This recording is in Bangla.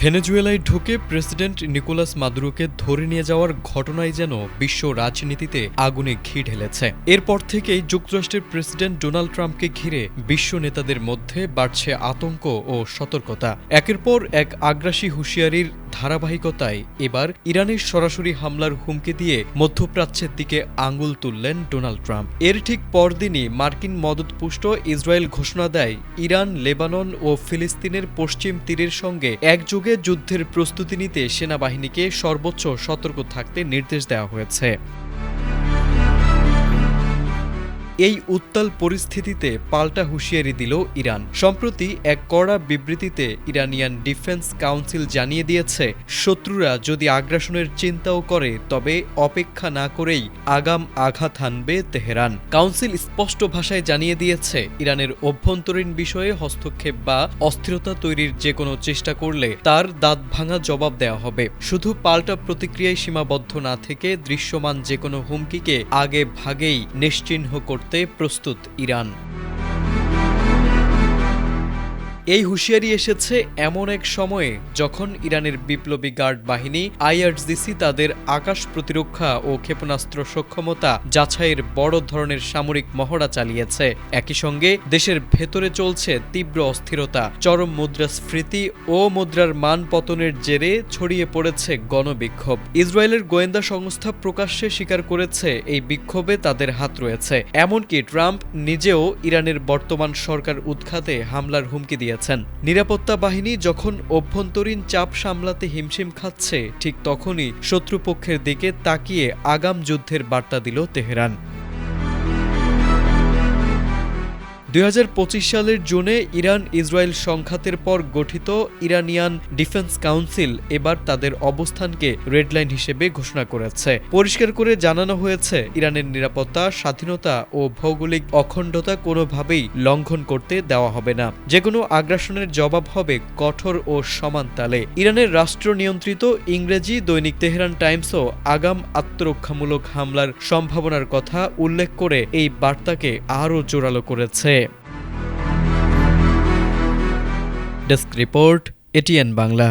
ভেনেজুয়েলায় ঢুকে প্রেসিডেন্ট নিকোলাস মাদুরোকে ধরে নিয়ে যাওয়ার ঘটনায় যেন বিশ্ব রাজনীতিতে আগুনে ঘি ঢেলেছে। এরপর থেকেই যুক্তরাষ্ট্রের প্রেসিডেন্ট ডোনাল্ড ট্রাম্পকে ঘিরে বিশ্ব নেতাদের মধ্যে বাড়ছে আতঙ্ক ও সতর্কতা। একের পর এক আগ্রাসী হুঁশিয়ারির ধারাবাহিকতায় এবার ইরানের সরাসরি হামলার হুমকি দিয়ে মধ্যপ্রাচ্যের দিকে আঙুল তুললেন ডোনাল্ড ট্রাম্প। এর ঠিক পরদিনই মার্কিন মদতপুষ্ট ইসরায়েল ঘোষণা দেয় ইরান, লেবানন ও ফিলিস্তিনের পশ্চিম তীরের সঙ্গে একযোগে যুদ্ধের প্রস্তুতি নিতে সেনাবাহিনীকে সর্বোচ্চ সতর্ক থাকতে নির্দেশ দেওয়া হয়েছে। এই উত্তাল পরিস্থিতিতে পাল্টা হুঁশিয়ারি দিল ইরান। সম্প্রতি এক কড়া বিবৃতিতে ইরানিয়ান ডিফেন্স কাউন্সিল জানিয়ে দিয়েছে, শত্রুরা যদি আগ্রাসনের চিন্তাও করে তবে অপেক্ষা না করেই আগাম আঘাত হানবে তেহরান। কাউন্সিল স্পষ্ট ভাষায় জানিয়ে দিয়েছে, ইরানের অভ্যন্তরীণ বিষয়ে হস্তক্ষেপ বা অস্থিরতা তৈরির যে কোনো চেষ্টা করলে তার দাঁত ভাঙা জবাব দেওয়া হবে। শুধু পাল্টা প্রতিক্রিয়ায় সীমাবদ্ধ না থেকে দৃশ্যমান যে কোনো হুমকিকে আগে ভাগেই নিশ্চিহ্ন করতে প্রস্তুত ইরান। এই হুঁশিয়ারি এসেছে এমন এক সময়ে যখন ইরানের বিপ্লবী গার্ড বাহিনী আইআরজিসি তাদের আকাশ প্রতিরক্ষা ও ক্ষেপণাস্ত্র সক্ষমতা যাচাইয়ের বড় ধরনের সামরিক মহড়া চালিয়েছে। একই সঙ্গে দেশের ভেতরে চলছে তীব্র অস্থিরতা, চরম মুদ্রাস্ফীতি ও মুদ্রার মান পতনের জেরে ছড়িয়ে পড়েছে গণবিক্ষোভ। ইসরায়েলের গোয়েন্দা সংস্থা প্রকাশ্যে স্বীকার করেছে এই বিক্ষোভে তাদের হাত রয়েছে। এমনকি ট্রাম্প নিজেও ইরানের বর্তমান সরকার উৎখাতে হামলার হুমকি দিয়েছে। নিরাপত্তা বাহিনী যখন অভ্যন্তরীণ চাপ সামলাতে হিমশিম খাচ্ছে, ঠিক তখনই শত্রুপক্ষের দিকে তাকিয়ে আগাম যুদ্ধের বার্তা দিল তেহরান। 2025 সালের জুনে ইরান ইসরায়েল সংঘাতের পর গঠিত ইরানিয়ান ডিফেন্স কাউন্সিল এবার তাদের অবস্থানকে রেডলাইন হিসেবে ঘোষণা করেছে। পরিষ্কার করে জানানো হয়েছে, ইরানের নিরাপত্তা, স্বাধীনতা ও ভৌগোলিক অখণ্ডতা কোনোভাবেই লঙ্ঘন করতে দেওয়া হবে না। যেকোনো আগ্রাসনের জবাব হবে কঠোর ও সমান তালে। ইরানের রাষ্ট্র নিয়ন্ত্রিত ইংরেজি দৈনিক তেহরান টাইমসও আগাম আত্মরক্ষামূলক হামলার সম্ভাবনার কথা উল্লেখ করে এই বার্তাকে আরও জোরালো করেছে। Desk report, ATN Bangla.